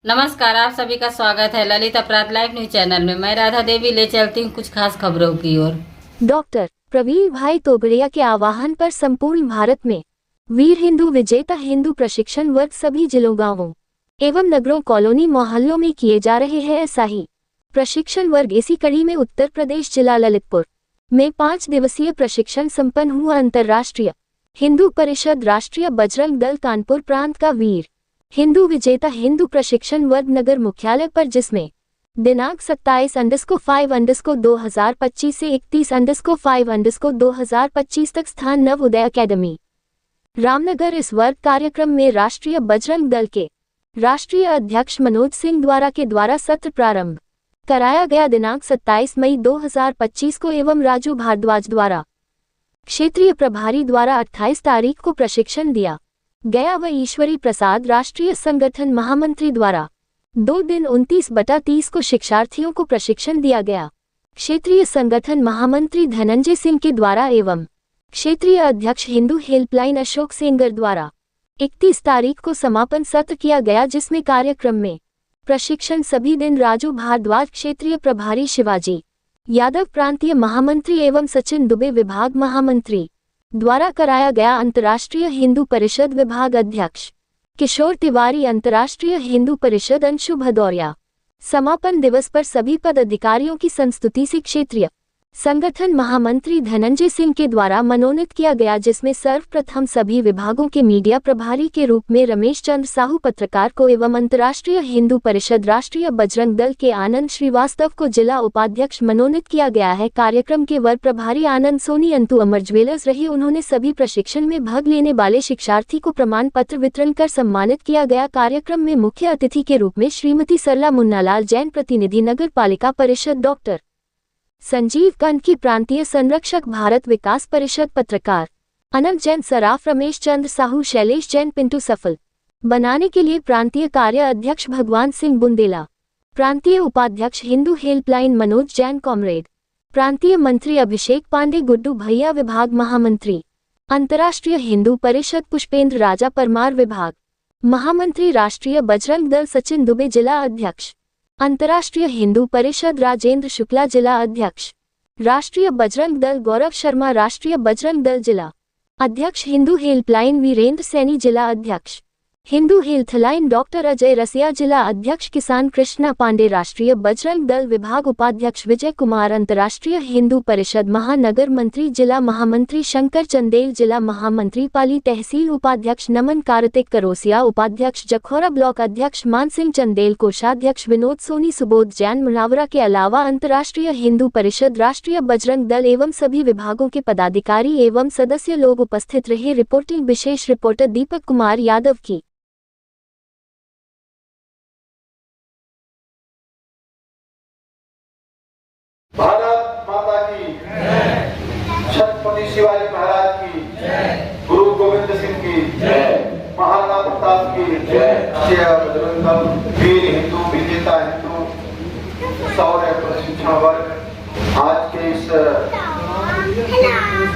नमस्कार, आप सभी का स्वागत है ललित अपराध लाइव न्यूज चैनल में। मैं राधा देवी ले चलती हूँ कुछ खास खबरों की ओर। डॉक्टर प्रवीण भाई तोगड़िया के आह्वान पर संपूर्ण भारत में वीर हिंदू विजेता हिंदू प्रशिक्षण वर्ग सभी जिलों, गांवों एवं नगरों, कॉलोनी, मोहल्लों में किए जा रहे हैं ऐसा ही प्रशिक्षण वर्ग। इसी कड़ी में उत्तर प्रदेश जिला ललितपुर में 5 दिवसीय प्रशिक्षण संपन्न हुआ। अंतर्राष्ट्रीय हिंदू परिषद राष्ट्रीय बजरंग दल कानपुर प्रांत का वीर हिंदू विजेता हिंदू प्रशिक्षण वर्ग नगर मुख्यालय पर, जिसमें दिनांक 27/5/2025 से 31/5/2025 तक स्थान नवोदय अकेडमी रामनगर। इस वर्ग कार्यक्रम में राष्ट्रीय बजरंग दल के राष्ट्रीय अध्यक्ष मनोज सिंह के द्वारा सत्र प्रारंभ कराया गया दिनांक 27 मई 2025 को एवं राजू भारद्वाज द्वारा क्षेत्रीय प्रभारी द्वारा 28 तारीख को प्रशिक्षण दिया गया व ईश्वरी प्रसाद राष्ट्रीय संगठन महामंत्री द्वारा 2 दिन 29/30 को शिक्षार्थियों को प्रशिक्षण दिया गया। क्षेत्रीय संगठन महामंत्री धनंजय सिंह के द्वारा एवं क्षेत्रीय अध्यक्ष हिंदू हेल्पलाइन अशोक सेंगर द्वारा 31 तारीख को समापन सत्र किया गया, जिसमें कार्यक्रम में प्रशिक्षण सभी दिन राजू भारद्वाज क्षेत्रीय प्रभारी, शिवाजी यादव प्रांतीय महामंत्री एवं सचिन दुबे विभाग महामंत्री द्वारा कराया गया। अंतर्राष्ट्रीय हिंदू परिषद विभाग अध्यक्ष किशोर तिवारी, अंतर्राष्ट्रीय हिंदू परिषद अंशु भदौरिया। समापन दिवस पर सभी पदाधिकारियों की संस्तुति से क्षेत्रीय संगठन महामंत्री धनंजय सिंह के द्वारा मनोनीत किया गया, जिसमें सर्वप्रथम सभी विभागों के मीडिया प्रभारी के रूप में रमेश चंद्र साहू पत्रकार को एवं अंतर्राष्ट्रीय हिंदू परिषद राष्ट्रीय बजरंग दल के आनंद श्रीवास्तव को जिला उपाध्यक्ष मनोनीत किया गया है। कार्यक्रम के वर्ग प्रभारी आनंद सोनी अंतु अमर ज्वेलर्स रहे। उन्होंने सभी प्रशिक्षण में भाग लेने वाले शिक्षार्थी को प्रमाण पत्र वितरण कर सम्मानित किया गया। कार्यक्रम में मुख्य अतिथि के रूप में श्रीमती सरला मुन्नालाल जैन, प्रतिनिधि नगर पालिका परिषद डॉक्टर संजीव कनकी, प्रांतीय संरक्षक भारत विकास परिषद पत्रकार अनंत जैन, सराफ रमेश चंद्र साहू, शैलेश जैन, पिंटू सफल बनाने के लिए प्रांतीय कार्य अध्यक्ष भगवान सिंह बुंदेला, प्रांतीय उपाध्यक्ष हिंदू हेल्पलाइन मनोज जैन, कॉमरेड प्रांतीय मंत्री अभिषेक पांडे, गुड्डू भैया विभाग महामंत्री, अंतर्राष्ट्रीय हिंदू परिषद पुष्पेंद्र राजा परमार विभाग महामंत्री, राष्ट्रीय बजरंग दल सचिन दुबे जिला अध्यक्ष, अंतर्राष्ट्रीय हिंदू परिषद राजेंद्र शुक्ला जिला अध्यक्ष, राष्ट्रीय बजरंग दल गौरव शर्मा, राष्ट्रीय बजरंग दल जिला अध्यक्ष, हिंदू हेल्पलाइन वीरेंद्र सैनी जिला अध्यक्ष, हिंदू हेल्थलाइन डॉक्टर अजय रसिया जिला अध्यक्ष, किसान कृष्णा पांडे, राष्ट्रीय बजरंग दल विभाग उपाध्यक्ष विजय कुमार, अंतर्राष्ट्रीय हिंदू परिषद महानगर मंत्री जिला महामंत्री शंकर चंदेल जिला महामंत्री, पाली तहसील उपाध्यक्ष नमन कार्तिक करोसिया, उपाध्यक्ष जखौरा ब्लॉक अध्यक्ष मान सिंह चंदेल, कोषाध्यक्ष विनोद सोनी, सुबोध जैन मुनावरा के अलावा अंतर्राष्ट्रीय हिंदू परिषद राष्ट्रीय बजरंग दल एवं सभी विभागों के पदाधिकारी एवं सदस्य लोग उपस्थित रहे। रिपोर्टिंग विशेष रिपोर्टर दीपक कुमार यादव की। भारत माता की जय, छत्रपति शिवाजी महाराज की जय, गुरु गोविंद सिंह की जय, महाराणा प्रताप की जय। बजरंग दल वीर हिंदू विजेता हिंदू शौर्य प्रशिक्षण वर्ग आज के इस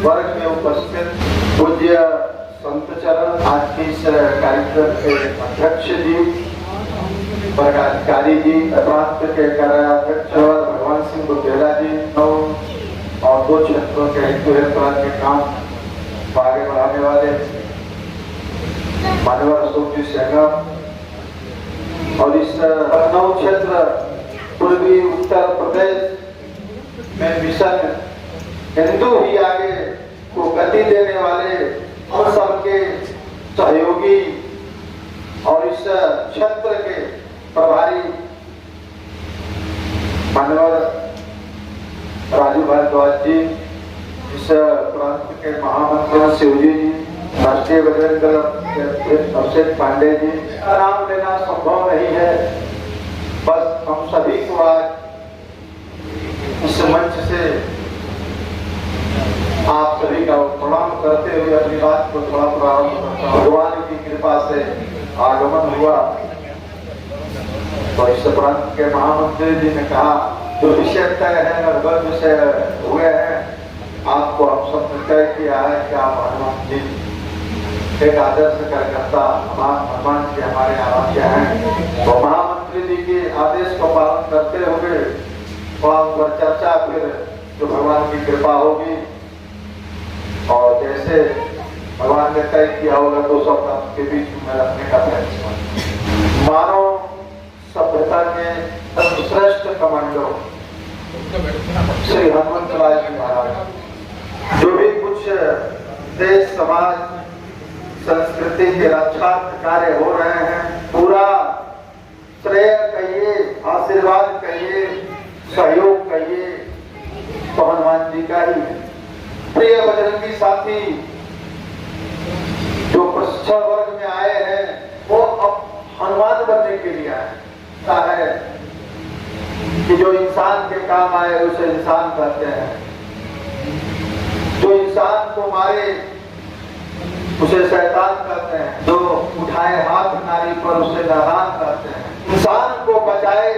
वर्ग में उपस्थित पूज्य संत चरण, आज के इस कार्यक्रम के अध्यक्ष जी, वर्गाधिकारी जी, प्रांत के कार्याध्यक्ष भगवान सिंह बुंदेला जी और 2 क्षेत्रों के हिंदू हेल्पलाइन के काम आगे बढ़ाने वाले मान्यवर अशोक जी सेंगर और इस लखनऊ क्षेत्र पूर्वी उत्तर प्रदेश में मिशन हिंदू ही आगे को गति देने वाले और सबके सहयोगी और इस क्षेत्र के प्रभारी मान्यवर राजू भारद्वाज जी, इस प्रांत के महामंत्री शिवजी जी, राष्ट्रीय बजरंग दल अभिषेक पांडे जी, नाम लेना संभव नहीं है। बस हम सभी को आज इस मंच से आप सभी का प्रणाम करते हुए अपनी बात को थोड़ा प्रारंभ करता हूं। भगवान की कृपा से आगमन हुआ तो इस प्रांत के महामंत्री जी ने कहा जो विषय तय है लगभग विषय हुए हैं, आपको हम सब तय किया है कि आप हनुमान जी एक आदर्श कार्यकर्ता भगवान के हमारे आराध्य हैं, तो महामंत्री पालन करते हुए वहाँ पर चर्चा फिर जो भगवान की कृपा होगी और जैसे भगवान ने तय किया होगा 200 पंथ के बीच में रखने का प्रयत्न। मानव सभ्यता के सर्वश्रेष्ठ कमांडो श्री हनुमंत लाल जी महाराज जो भी कुछ देश समाज संस्कृति के रक्षार्थ कार्य हो रहे हैं, पूरा श्रेय कहिए, आशीर्वाद कहिए, सहयोग कहिए तो हनुमान जी का ही है। प्रिय बजरंगी साथी जो प्रशिक्षण वर्ग में आए हैं वो अब हनुमान बनने के लिए आए है कि जो इंसान के काम आए उसे इंसान कहते हैं, जो इंसान को मारे उसे शैतान कहते हैं, जो उठाए हाथ नारी पर उसे नादान कहते हैं, इंसान को बचाए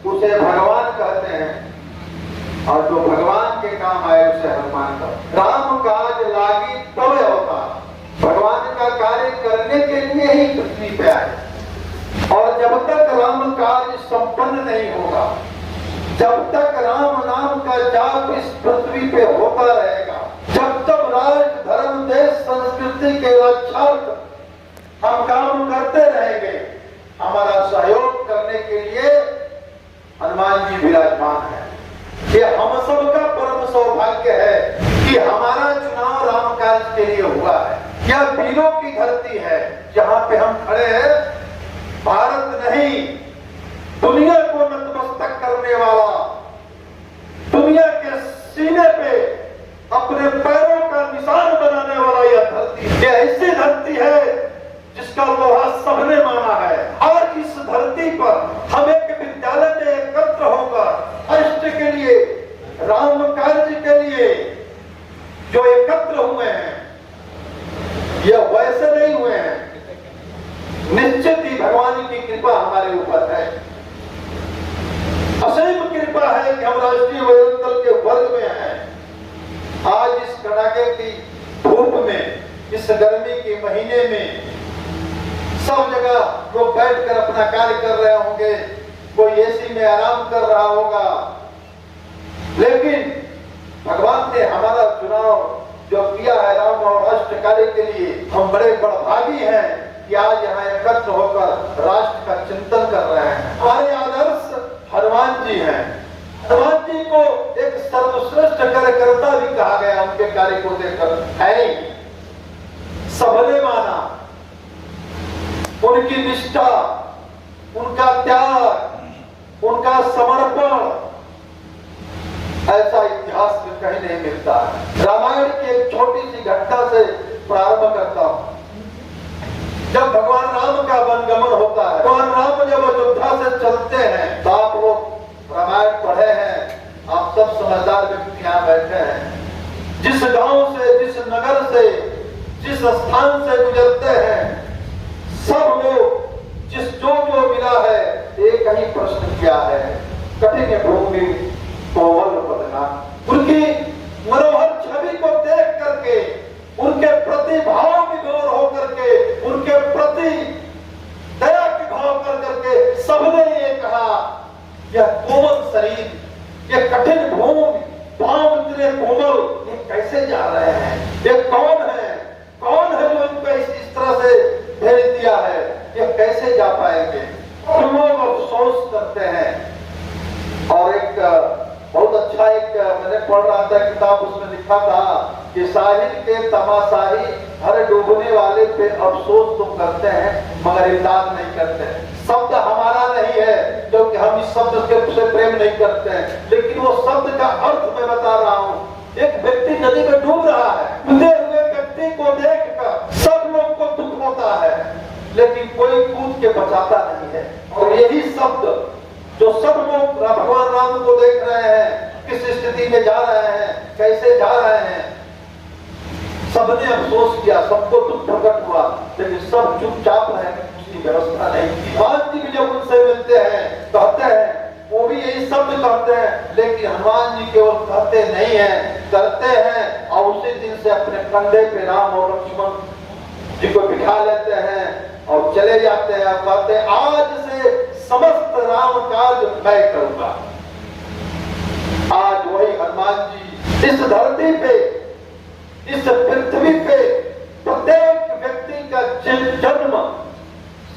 उसे भगवान कहते हैं और जो भगवान के काम आए उसे हनुमान कहते हैं। राम काज लागी तब होता, भगवान का कार्य करने के लिए ही पृथ्वी पे आए और जब तक राम कार्य संपन्न नहीं होगा, जब तक राम नाम का जाप इस पृथ्वी पे होता रहेगा, जब तक राष्ट्र धर्म देश संस्कृति के रक्षार्थ हम काम करते रहेंगे, हमारा सहयोग करने के लिए हनुमान जी विराजमान है। ये हम सबका परम सौभाग्य है कि हमारा चुनाव राम कार्य के लिए हुआ है। यह वीरों की धरती है जहाँ पे हम खड़े हैं। भारत नहीं, दुनिया को नतमस्तक करने वाला, दुनिया के सीने पे अपने पैरों का निशान बनाने वाला यह धरती, यह ऐसी धरती है जिसका लोहा सबने माना है। आज इस धरती पर हम एक विद्यालय में एकत्र होकर राष्ट्र के लिए, राम कार्य के लिए जो एकत्र हुए हैं, यह वैसे नहीं हुए हैं, निश्चित ही भगवान की कृपा हमारे ऊपर है। असीम कृपा है कि हम राष्ट्रीय बजरंग दल के वर्ग में हैं। आज इस कड़ाके की धूप में, इस गर्मी के महीने में सब जगह लोग बैठकर अपना कार्य कर रहे होंगे, कोई एसी में आराम कर रहा होगा, लेकिन भगवान ने हमारा चुनाव जो किया है राम और राष्ट्र कार्य के लिए, हम बड़े बड़भागी हैं कि आज यहाँ एकत्र होकर राष्ट्र का चिंतन कर रहे हैं। हमारे आदर्श हनुमान जी हैं। हनुमान जी को एक सर्वश्रेष्ठ कार्यकर्ता भी कहा गया उनके कार्य को देखकर, है सबने माना। उनकी निष्ठा, उनका त्याग, उनका समर्पण ऐसा इतिहास में कहीं नहीं मिलता है। रामायण की एक छोटी सी घटना से प्रारंभ करता हूं। जब भगवान राम का वनगमन होता है, भगवान राम जब अयोध्या से चलते हैं, तो आप लोग रामायण पढ़े हैं, आप सब समझदार व्यक्ति यहाँ बैठे हैं। जिस गांव से, जिस नगर से, जिस स्थान से गुजरते हैं, सब लोग जो मिला है एक ही प्रश्न किया है, कठिन भूमि कोमल बदना। उनकी मनोहर छवि को देख करके, उनके प्रति भाव विभोर होकर के, उनके प्रति दया के भाव कर करके सबने ये कहा, यह कोमल शरीर, यह कठिन भूमि, पांव इतने कोमल, ये कैसे जा रहे हैं? ये कौन है? कौन है जो इनको इस तरह से भेज दिया है? ये कैसे जा पाएंगे? लोग अफसोस करते हैं। और एक बहुत अच्छा एक मैंने पढ़ रहा था किताब, उसमें लिखा था कि साहिल के तमाशाही हर डूबने वाले पे अफसोस तो करते हैं मगर इमदाद नहीं करते हैं। शब्द हमारा नहीं है क्योंकि हम इस शब्द से प्रेम नहीं करते हैं, लेकिन वो शब्द का अर्थ मैं बता रहा हूँ। एक व्यक्ति नदी में डूब रहा है, डूबे हुए व्यक्ति को देखकर सब लोग को दुख होता है, लेकिन कोई कूद के बचाता नहीं है। और यही शब्द जो सब लोग भगवान राम को देख रहे हैं, किस स्थिति में जा रहे हैं, कैसे जा रहे हैं, सबने अफसोस किया, सबको दुख प्रकट हुआ, लेकिन सब चुपचाप रहे, उसकी व्यवस्था नहीं की। हनुमान जी भी जब उनसे मिलते हैं, कहते हैं, वो भी यही शब्द कहते हैं, लेकिन हनुमान जी केवल कहते नहीं है, करते हैं। और उसी दिन से अपने कंधे पे राम और लक्ष्मण जी को बिठा लेते हैं और चले जाते हैं। कहते हैं आज से समस्त राम कार्य मैं करूंगा। आज वही हनुमान जी इस धरती पे, इस पृथ्वी पे प्रत्येक व्यक्ति का जन्म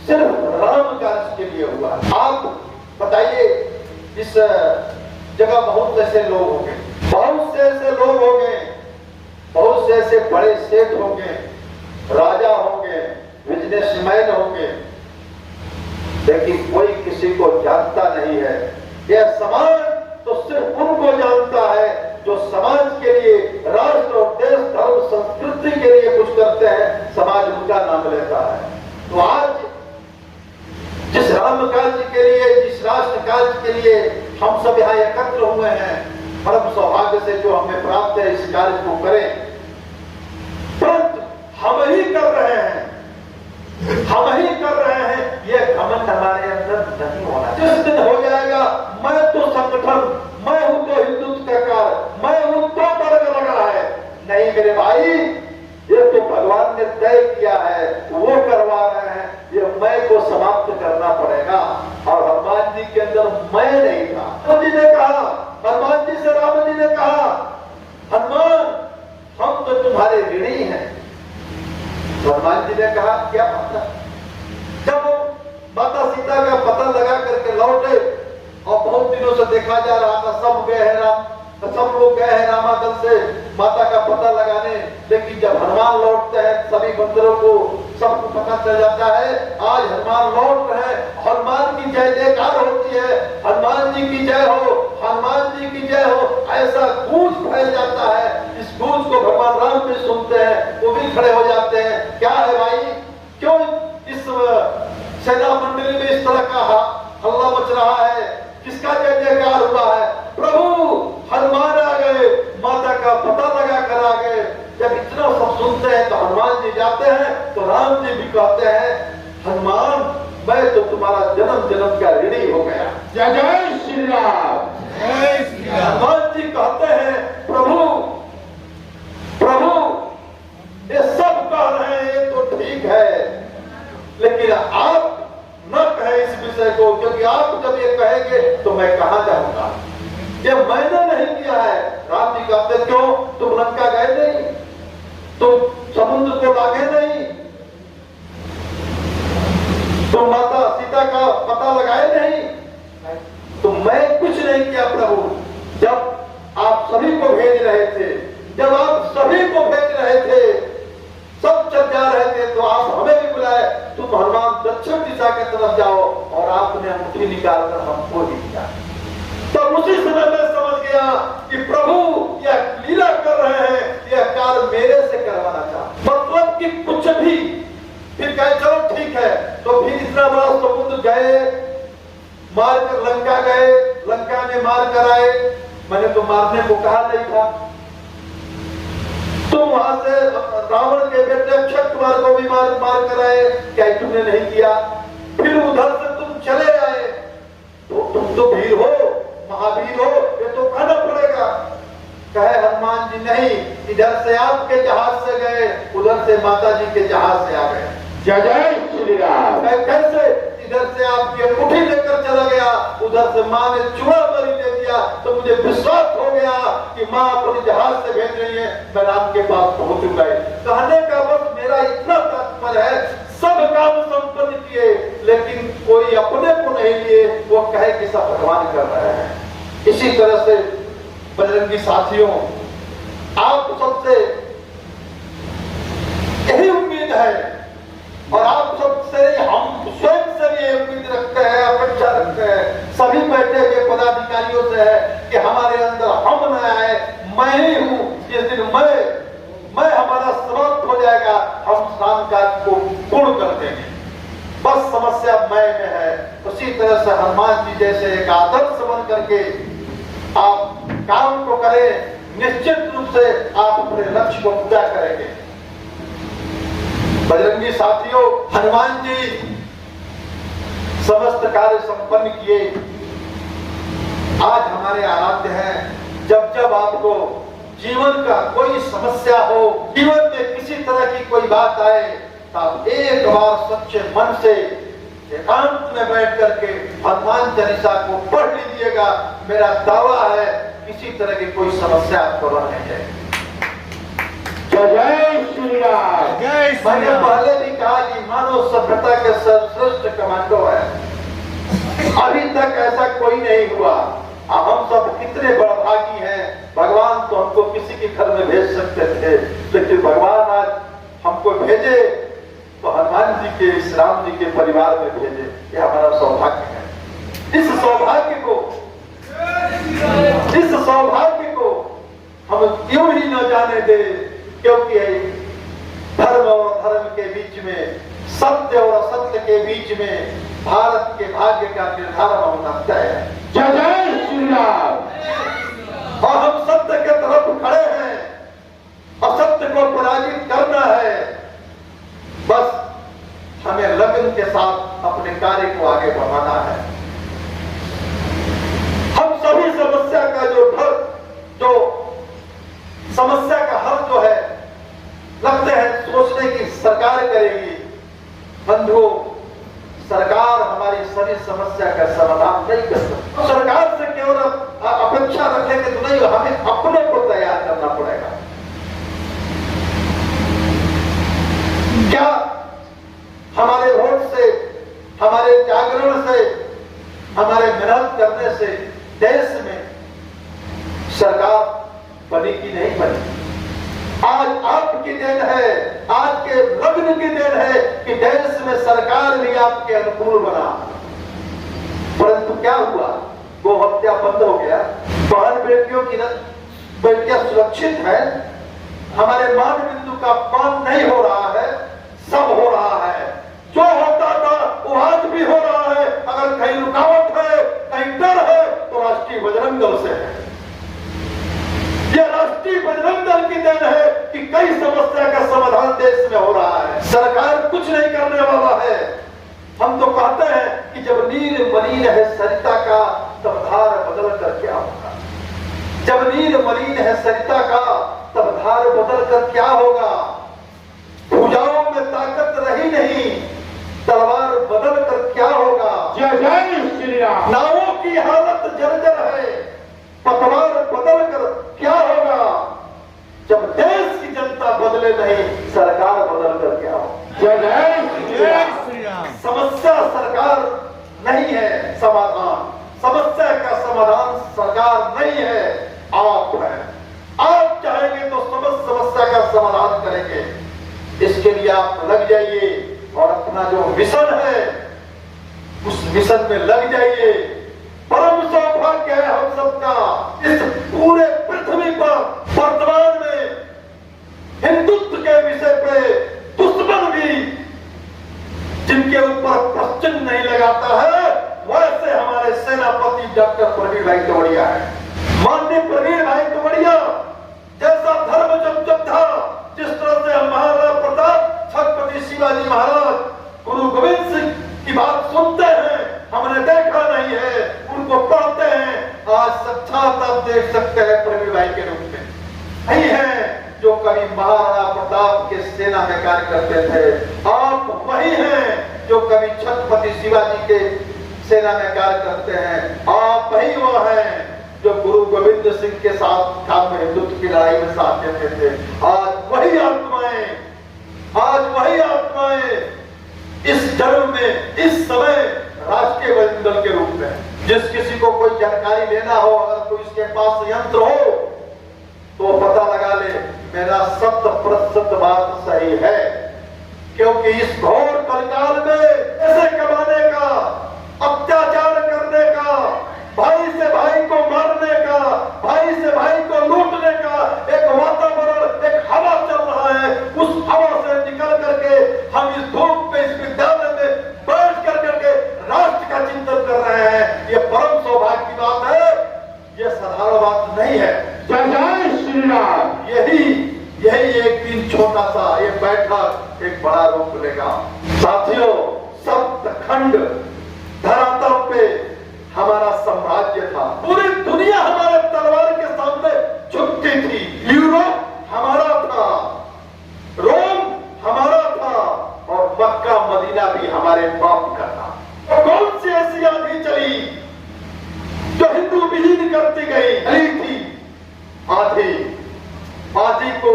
सिर्फ राम कार्य के लिए हुआ। आप बताइए, इस जगह बहुत ऐसे लोग होंगे, बहुत से ऐसे लोग होंगे, बहुत से ऐसे बड़े सेठ होंगे, राजा होंगे, बिजनेसमैन होंगे, लेकिन कोई किसी को जानता नहीं है। यह समाज तो सिर्फ उनको जानता है जो समाज के लिए, राष्ट्र और देश, धर्म, संस्कृति के लिए कुछ करते हैं। समाज उनका नाम लेता है। तो आज जिस राम कार्य के लिए, जिस राष्ट्र कार्य के लिए हम सब यहाँ एकत्र हुए हैं, परम सौभाग्य से जो हमें प्राप्त है इस कार्य को करें, परंतु हम ही कर रहे हैं, हम ही कर रहे हैं, यह घमंड हमारे अंदर नहीं होना। जिस दिन हो जाएगा मैं तो संगठन, मैं हूं तो हिंदुत्व का कार्य, मैं हूं तो वर्ग लगा है, नहीं मेरे भाई, ये तो भगवान ने तय किया है, वो करवा रहे हैं। ये मैं को समाप्त करना पड़ेगा। और हनुमान जी के अंदर मैं नहीं था। राम जी ने कहा, हनुमान जी से राम जी ने कहा, हनुमान हम तो तुम्हारे ऋणी हैं। हनुमान जी ने कहा क्या पता। जब माता सीता का पता लगा करके लौटे और बहुत दिनों से देखा जा रहा था सब गए हैं राम, सब लोग गए हैं रामादल से माता का पता लगाने, लेकिन जब हनुमान लौटते हैं सभी बंदरों को सबको पता चल जाता है आज हनुमान लौट रहे हैं। हनुमान की जय जयकार होती है, हनुमान जी की जय हो, हनुमान जी की जय हो, ऐसा गूंज फैल जाता है। इस गूंज को भगवान राम भी सुनते हैं, वो भी खड़े हो जाते हैं। क्या है भाई, क्यों इस सेना मंडली में इस तरह का हल्ला मच रहा है, किसका जय जयकार हुआ है? प्रभु हनुमान आ गए, माता का पता लगा कर आ गए। जब इतना सब सुनते हैं तो हनुमान जी जाते हैं तो राम जी भी कहते हैं, हनुमान मैं तो तुम्हारा जन्म जन्म का ऋणी हो गया। जय जय श्री राम, जय श्री राम। हनुमान जी कहते हैं, प्रभु प्रभु ये सब कह रहे हैं, ये तो ठीक है, लेकिन आप न कहें इस विषय को, क्योंकि आप जब ये कहेंगे तो मैं कहां जाऊंगा। ये मैंने नहीं किया है। राम जी कहते क्यों, तुम लंका गए नहीं, तुम समुद्र को लागे नहीं, तुम माता सीता का पता लगाए नहीं, तो मैं कुछ नहीं किया प्रभु। जब आप सभी को भेज रहे थे, जब आप सभी को भेज रहे थे, सब चल जा रहे थे, तो आप हमें भी बुलाए, तुम हनुमान दक्षिण दिशा की तरफ जाओ, और आपने अंगूठी निकालकर हमको ही दिया। तो उसी समय मैं समझ गया कि प्रभु यह लीला कर रहे हैं, यह कार्य मेरे से करवाना चाहते। मतलब कि कुछ भी, फिर कहे चलो ठीक है, तो फिर इतना बड़ा समुद्र गए, मार कर लंका गए, लंका में मार कर आए, मैंने तो मारने को कहा नहीं था। तुम वहां से रावण के बेटे अक्षय कुमार को भी मार कर आए, क्या तुमने नहीं किया? फिर उधर से तुम चले आए, तो तुम तो वीर हो, महावीर हो, ये तो कहना पड़ेगा। कहे हनुमान जी नहीं, इधर से आपके जहाज से गए, उधर से माता जी के जहाज से आ गए। जय जय श्री राम। कैसे? इधर से आपकी अंगूठी लेकर चला गया, उधर से माँ ने चूड़ा मरी दे दिया, तो मुझे विश्वास हो गया कि माँ अपने जहाज से भेज रही है, मैं राम के पास पहुंच गए। कहने का बस मेरा इतना तात्पर्य है, सब काम संपन्न किए, लेकिन कोई अपने को नहीं लिए, वो कहे कि सब भगवान कर रहे हैं। इसी तरह से बजरंगी साथियों, आप सबसे यही उम्मीद है, और आप सबसे हम स्वयं से भी उम्मीद रखते हैं, अपेक्षा रखते हैं, सभी बैठे हुए पदाधिकारियों से है कि हमारे अंदर हम न आए, मैं ही हूँ। जिस दिन मैं हमारा समाप्त हो जाएगा, हम शाम कार्य को पूर्ण कर देंगे। बस समस्या मैं में है। उसी तरह से हनुमान जी जैसे एक आदर्श बन करके आप काम को करें, निश्चित रूप से आप अपने लक्ष्य को पूरा करेंगे। बजरंगी साथियों, हनुमान जी समस्त कार्य संपन्न किए, आज हमारे आराध्य हैं। जब जब आपको जीवन का कोई समस्या हो, जीवन में किसी तरह की कोई बात आए, तो आप एक बार सच्चे मन से एकांत में बैठ करके हनुमान चालीसा को पढ़ लीजिएगा। मेरा दावा है किसी तरह की कोई समस्या आपको नहीं जाएगी। जय श्री राम। मैंने पहले भी कहा कि मानव सभ्यता के सर्वश्रेष्ठ कमांडो है, अभी तक ऐसा कोई नहीं हुआ। हम सब कितने बड़भागी हैं। भगवान तो हमको किसी के घर में भेज सकते थे, लेकिन भगवान आज हमको भेजे तो हनुमान जी के, इस राम जी के परिवार में भेजे। ये हमारा सौभाग्य है। इस सौभाग्य को हम क्यों ही न जाने दे, क्योंकि धर्म और धर्म के बीच में, सत्य और असत्य के बीच में भारत के भाग्य का निर्धारण होना तय है। जय श्री राम। और हम सत्य के तरफ खड़े हैं, असत्य को पराजित करना है। बस हमें लगन के साथ अपने कार्य को आगे बढ़ाना है। हम सभी समस्या का जो समस्या का हल जो है, लगते हैं सोचने की सरकार करेगी। बंधुओं, सरकार हमारी सभी समस्या का समाधान नहीं कर सकती। सरकार से केवल अपेक्षा रखेंगे तो नहीं, हमें अपने को तैयार करना पड़ेगा। क्या हमारे वोट से, हमारे जागरण से, हमारे मेहनत करने से देश में सरकार बनी कि नहीं बनी? आज आपकी देन है, आज के लग्न की देन है कि देश में सरकार भी आपके अनुकूल बना। परंतु क्या हुआ? वो हत्या बंद हो गया, बहन बेटियों की बेटियां सुरक्षित है, हमारे मान बिंदु का अपमान नहीं हो रहा है, सब हो रहा है। जो होता था वो आज भी हो रहा है। अगर कहीं रुकावट है, कहीं डर है, तो राष्ट्रीय बजरंग दल से है। यह राष्ट्रीय बजरंग दल की देन है कि कई समस्या का समाधान देश में हो रहा है। सरकार कुछ नहीं करने वाला है। हम तो कहते हैं कि जब नीर मलिन है सरिता का, तब धार बदल कर क्या होगा? जब नीर मलिन है सरिता का, तब धार बदल कर क्या होगा? भुजाओं में ताकत रही नहीं, तलवार बदल कर क्या होगा? जय श्री राम। नावों की हालत जर्जर है, पतवार बदल कर क्या होगा? जब देश की जनता बदले नहीं, सरकार बदल कर क्या होगा? जय श्री राम। समस्या सरकार नहीं है समाधान, समस्या का समाधान सरकार नहीं है, आप हैं। आप चाहेंगे तो समस्या का समाधान करेंगे। इसके लिए आप लग जाइए और अपना जो मिशन है उस मिशन में लग जाइए। परम सौभाग्य है हम सबका, इस पूरे पृथ्वी पर वर्तमान में हिंदुत्व के विषय पे दुश्मन भी जिनके ऊपर प्रश्न नहीं लगाता है, वैसे हमारे सेनापति डॉक्टर प्रवीण भाई तोमड़िया है। माननीय प्रवीण भाई तोमड़िया जैसा धर्म जब था, जिस तरह से हम महाराणा प्रताप, छत्रपति शिवाजी महाराज, गुरु गोविंद सिंह की बात सुनते हैं, हमने देखा नहीं है, उनको पढ़ते हैं। आज साक्षात आप देख सकते हैं प्रवीण भाई के रूप में नहीं है जो कभी महाराणा प्रताप के सेना में कार्य करते थे। आप वही हैं जो कभी छत्रपति शिवाजी के सेना में कार्य करते हैं। आप वही वो हैं जो गुरु गोविंद सिंह के साथ काम में हिंदुत्व की लड़ाई में साथ देते थे। आज वही आत्माएं इस जन्म में, इस समय राष्ट्रीय बजरंग दल के रूप में, जिस किसी को कोई जानकारी लेना हो, अगर कोई इसके पास यंत्र हो तो पता लगा ले, मेरा 100% बात सही है। क्योंकि इस घोर कलिकाल में ऐसे कमाने का, अत्याचार करने का, भाई से भाई को मारने का, भाई से भाई को लूटने का एक वातावरण, एक हवा चल रहा है। उस हवा से निकल करके हम इस धूप में, इस विद्यालय में बैठ करके राष्ट्र का चिंतन कर रहे हैं। ये परम सौभाग्य की बात है, ये साधारण बात नहीं है। जय श्री राम। यही एक दिन छोटा सा ये बैठक एक बड़ा रूप लेगा। साथियों, सप्तखंड धरातल पे हमारा साम्राज्य था, पूरी दुनिया हमारे तलवार के सामने झुकती थी। यूरोप हमारा था, रोम हमारा था, और मक्का मदीना भी हमारे बाप का था। विलीन करती गई थी। आधी को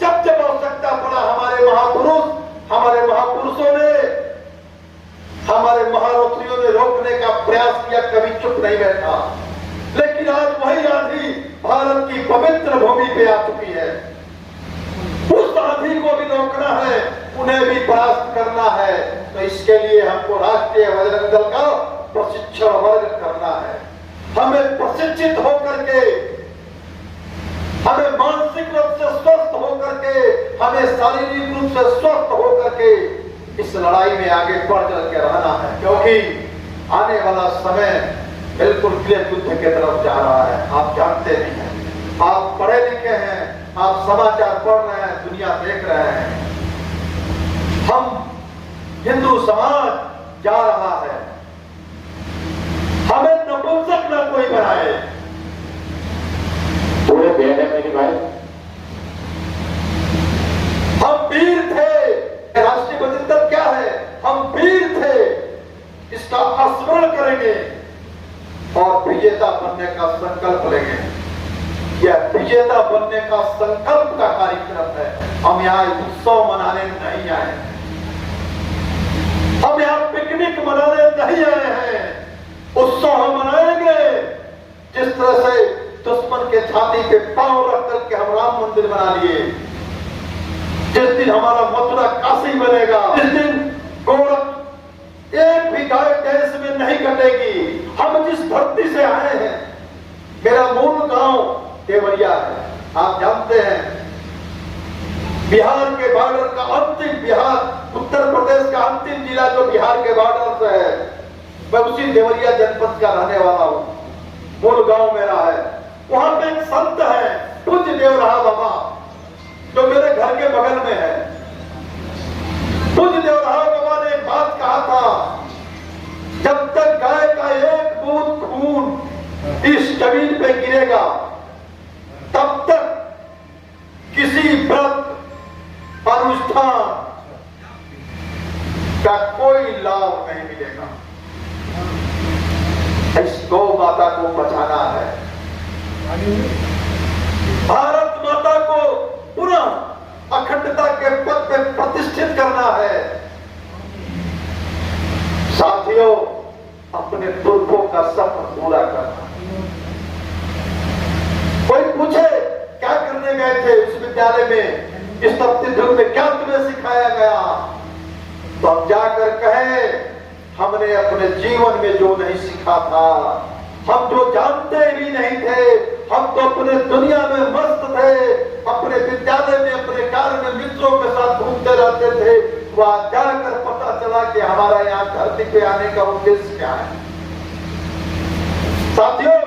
जब जब आवश्यकता पड़ा हमारे महापुरुषों ने, हमारे महारथियों ने रोकने का प्रयास किया, कभी चुप नहीं बैठा। लेकिन आज वही आंधी भारत की पवित्र भूमि पे आ चुकी है। उस आंधी को भी रोकना है, उन्हें भी परास्त करना है। तो इसके लिए हमको राष्ट्रीय बजरंग दल का प्रशिक्षण वर्ग करना है। हमें प्रशिक्षित होकर के, हमें मानसिक रूप से स्वस्थ होकर के, हमें शारीरिक रूप से स्वस्थ होकर के इस लड़ाई में आगे बढ़ चल के रहना है। क्योंकि आने वाला समय बिल्कुल क्लियर युद्ध की तरफ जा रहा है। आप जानते नहीं हैं, आप पढ़े लिखे हैं, आप समाचार पढ़ रहे हैं, दुनिया देख रहे हैं। हम हिंदू समाज जा रहा है, हमें नपुंसक न कोई बनाए। पूरे बेहद है मेरी भाई, हम वीर थे। राष्ट्रीय बजरंग दल क्या है? हम वीर थे, इसका स्मरण करेंगे और विजेता बनने का संकल्प लेंगे। यह विजेता बनने का संकल्प का कार्यक्रम है। हम यहाँ उत्सव मनाने नहीं आए, हम यहाँ पिकनिक मनाने नहीं आए हैं। उत्सव हम मनाएंगे जिस तरह से दुश्मन के छाती पे पांव रख करके हम राम मंदिर बना लिए। जिस दिन हमारा मथुरा काशी बनेगा, जिस दिन गोरख एक भी गाय देश में नहीं कटेगी। हम जिस धरती से आए हैं, मेरा मूल गांव देवरिया है। आप जानते हैं बिहार के बॉर्डर का अंतिम, बिहार उत्तर प्रदेश का अंतिम जिला जो बिहार के बॉर्डर से है, मैं उसी देवरिया जनपद का रहने वाला हूं। मूल गांव मेरा है। वहां पे एक संत है पूज्य देवराहा बाबा, जो मेरे घर के बगल में है। पूज्य देवराहा बाबा ने एक बात कहा था, जब तक गाय का एक बूंद खून इस जमीन पे गिरेगा, तब तक किसी व्रत अनुष्ठान का कोई लाभ नहीं मिलेगा। इस गौ माता को बचाना है, भारत माता को पुनः अखंडता के पद पे प्रतिष्ठित करना है। साथियों, अपने पुरखों का सपना पूरा करना। कोई पूछे क्या करने गए थे विश्वविद्यालय में, इस तप्त युग में क्या तुम्हें सिखाया गया, तो हम जाकर कहें हमने अपने जीवन में जो नहीं सीखा था, हम जो जानते भी नहीं थे, हम तो अपने दुनिया में मस्त थे, अपने विद्यालय में, अपने कार्य में मित्रों के साथ घूमते रहते थे। वहां जाकर पता चला कि हमारा यहाँ धरती पे आने का उद्देश्य क्या है। साथियों,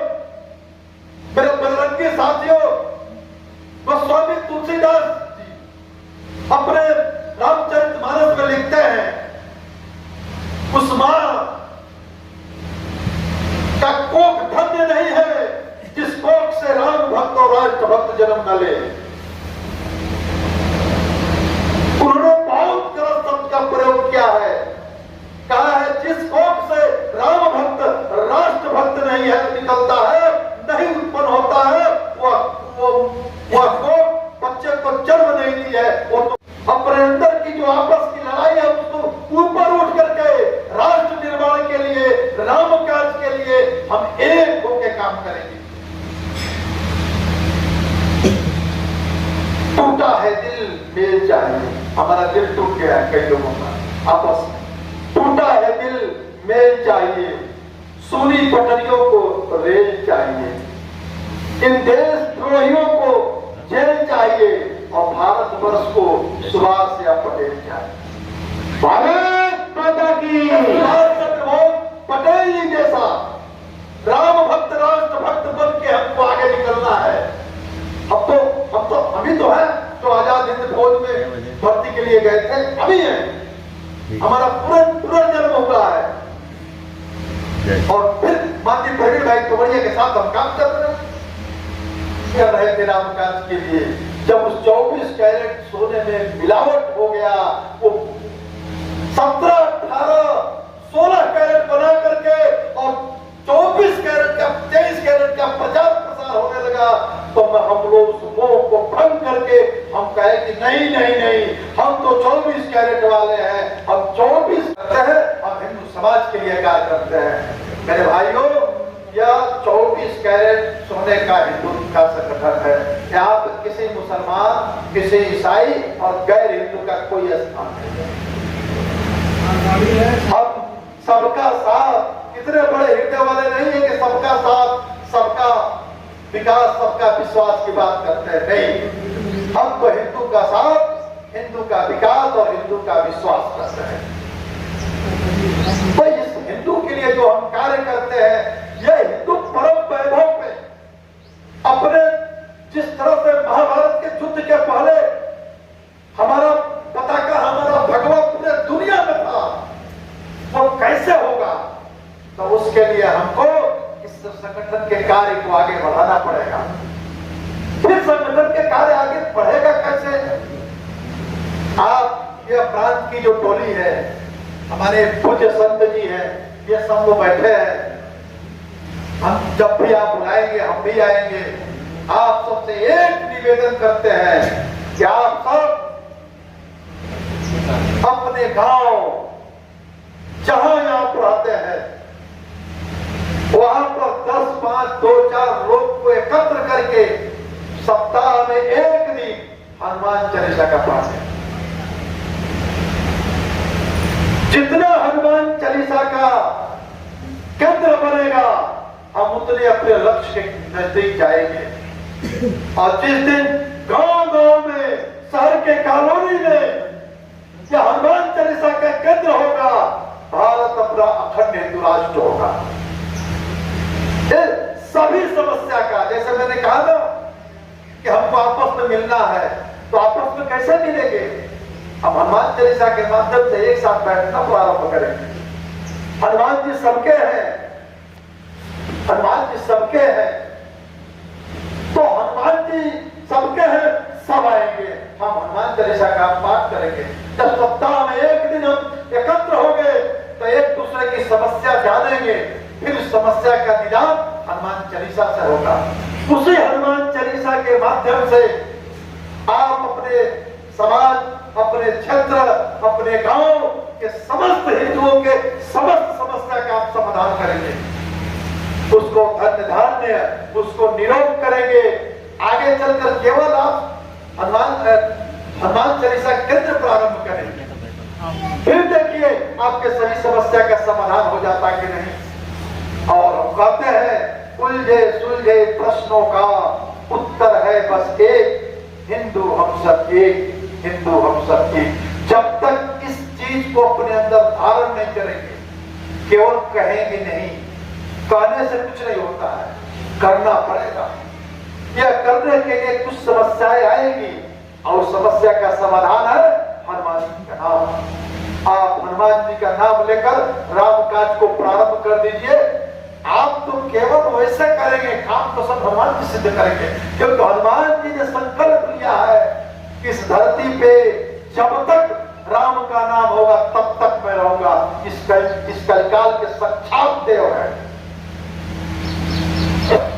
मेरे बजरंगी साथियों, गोस्वामी तुलसीदास अपने रामचरितमानस में लिखते हैं, उस मां का कोख धन्य नहीं है जिस कोख से राम भक्त और राष्ट्र भक्त जन्म न ले। उन्होंने बहुत गलत शब्द का प्रयोग किया है, कहा है जिस कोख से राम भक्त राष्ट्र भक्त नहीं है निकलता है, नहीं उत्पन्न होता है, वह कोख बच्चे को जन्म नहीं दी है। वो तो अपने अंदर की जो आपस की लड़ाई है उसको ऊपर उठ करके राष्ट्र निर्माण के लिए, राम काज के लिए हम एक होकर काम करेंगे। टूटा है दिल मेल चाहिए, हमारा दिल टूट गया है कई लोगों का आपस में। टूटा है दिल मेल चाहिए, सूनी पटरियों को रेल चाहिए, इन देशद्रोहियों को जेल चाहिए और भारतवर्ष को सुभाष या पटेल चाहिए। भारत माता की, पटेल जी जैसा राम भक्त राष्ट्र भक्त बन के हमको आगे निकलना है। हम तो है जो आजाद हिंद फौज में भर्ती के लिए गए थे, अभी है, हमारा पुनर्जन्म हुआ है। और फिर माननीय प्रवीण भाई तोमरिया के साथ हम काम कर रहे थे राम काज के लिए। जब उस 24 कैरेट सोने में मिलावट हो गया, वो 17, 18, 16 कैरेट बना करके और 24 कैरेट का 23 कैरेट का कहे कि नहीं नहीं नहीं, हम तो 24 कैरेट वाले हैं, हम 24 करते हैं, हम हिंदू समाज के लिए कार्य करते हैं। मेरे भाइयों, यह 24 कैरेट सोने का हिंदू का संगठन है। यहाँ पर किसी मुसलमान, किसी ईसाई और गैर हिंदू का कोई स्थान नहीं है। हम सबका साथ, इतने बड़े हृदय वाले नहीं है कि सबका साथ, सबका विकास, सबका विश्वास की बात करते हैं। नहीं, हम तो हिंदू का साथ, हिंदू का विकास और हिंदू का विश्वास करते हैं। तो इस हिंदू के लिए जो हम कार्य करते हैं, यह हिंदू परम वैभव पे, अपने जिस तरह से महाभारत के युद्ध के पहले हमारा पताका, हमारा भगवा पूरे दुनिया में था, वो कैसे होगा? तो उसके लिए हमको इस संगठन के कार्य को आगे बढ़ाना पड़ेगा। फिर संगठन के कार्य आगे बढ़ेगा कैसे? आप ये प्रांत की जो टोली है, हमारे पूज्य संत जी हैं, ये सब लोग बैठे हैं। हम जब भी आप बुलाएंगे हम भी आएंगे। आप सबसे एक निवेदन करते हैं कि आप सब अपने गांव, जहां आप रहते हैं, वहां पर 10, 5, 2, 4 लोग को एकत्र करके सप्ताह में एक दिन हनुमान चालीसा का पाठ है। जितना हनुमान चालीसा का केंद्र बनेगा, हम उतने अपने लक्ष्य के नजदीक जाएंगे। और जिस दिन गांव-गांव में, शहर के कॉलोनी में यह हनुमान चालीसा का केंद्र होगा, भारत अपना अखंड हिंदू राष्ट्र होगा। सभी समस्या का, जैसे मैंने कहा ना कि हमको आपस में मिलना है, तो आपस में कैसे मिलेंगे? हम हनुमान चालीसा के माध्यम से एक साथ बैठना प्रारंभ करेंगे। हनुमान जी सबके हैं, हनुमान जी सबके हैं, तो हनुमान जी सबके हैं, सब आएंगे, हम हनुमान चालीसा का पाठ करेंगे। जब सप्ताह में एक दिन हम एकत्र होंगे तो एक दूसरे की समस्या जानेंगे, फिर उस समस्या का निदान हनुमान चालीसा से होगा। उसी हनुमान चालीसा के माध्यम से आप अपने समाज, अपने क्षेत्र, अपने गांव के समस्त हिंदुओं के समस्त समस्या का आप समाधान करेंगे, उसको धन्य धान्य, उसको निरोग करेंगे। आगे चलकर केवल आप हनुमान चालीसा केंद्र प्रारंभ करेंगे, फिर देखिए आपके सभी समस्या का समाधान हो जाता कि नहीं। और हम कहते हैं, उलझे सुलझे प्रश्नों का उत्तर है बस एक, हिंदू हम सब एक, हिंदू हम सब एक। जब तक इस चीज को अपने अंदर धारण नहीं करेंगे, केवल कहेंगे नहीं, कहने से कुछ नहीं होता है, करना पड़ेगा। यह करने के लिए कुछ समस्याएं आएंगी और समस्या का समाधान है हनुमान जी का नाम। आप हनुमान जी का नाम लेकर राम काज को प्रारंभ कर दीजिए। आप तो केवल वैसे करेंगे, काम तो सब हनुमान जी सिद्ध करेंगे, क्योंकि हनुमान जी ने संकल्प लिया है कि इस धरती पे जब तक राम का नाम होगा तब तक मैं रहूंगा। इस कलिकाल के साक्षात देव है।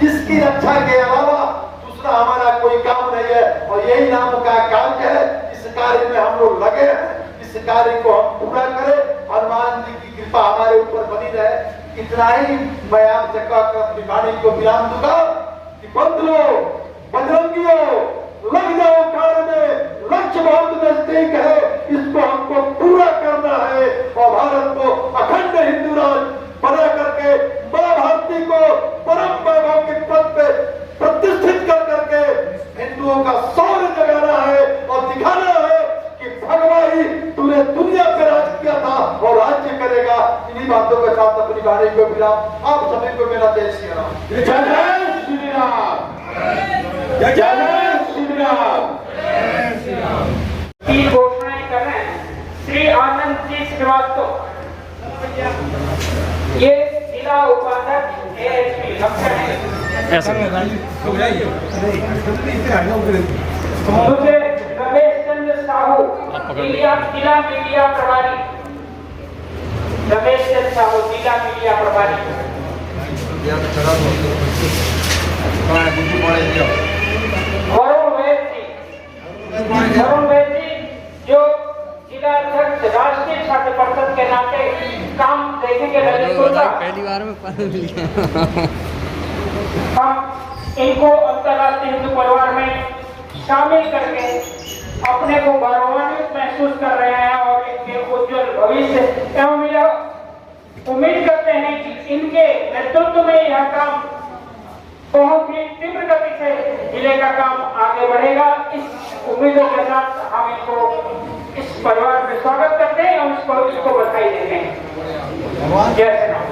इसकी रक्षा के अलावा दूसरा हमारा कोई काम नहीं है, और यही नाम का कार्य है। इस कार्य में हम लोग लगे हैं, इस कार्य को हम पूरा करें। हनुमान जी की कृपा हमारे ऊपर बनी रहे। इतना ही मैं आपसे कहकर अपनी वाणी को विराम दूंगा कि बंधुओं, बजरंगियों, लग जाओ कार्य में, लक्ष्य बहुत नजदीक है, इसको हमको पूरा करना है और भारत को अखंड हिंदू राष्ट्र बना करके मां भारती को परम वैभव के पद पे प्रतिष्ठित कर करके हिंदुओं का शौर्य जगाना है और दिखाना है कि भगवान ही पूरे दुनिया पे राज किया था और राज्य करेगा। इन्हीं बातों के साथ अपनी वाणी को विराम। आप सभी को मेरा जय श्री राम। जय श्री राम। जय श्री राम। की घोषणाएं कर रहे हैं श्री आनंद जी श्रीवास्तव, ये जिला उपाध्यक्ष AHP लक्ष्य है। दूसरे रमेश चंद्र साहू, जिला मीडिया प्रभारी, रमेश चंद्र साहू जिला मीडिया प्रभारी। वरुण वैद जी काम देखेंगे ललित सोचा पहली बार में पढ़ लिया। हम इनको अंतर्राष्ट्रीय हिंदू परिवार में शामिल करके अपने को गौरवान्वित महसूस कर रहे हैं और इनके उज्जवल भविष्य एवं यह उम्मीद करते हैं कि इनके नेतृत्व में यह काम बहुत ही तीव्र गति से जिले का काम आगे बढ़ेगा। इस उम्मीदों के साथ हम इनको इस परिवार में स्वागत करते हैं और इसको बधाई देते हैं। जय श्री राम।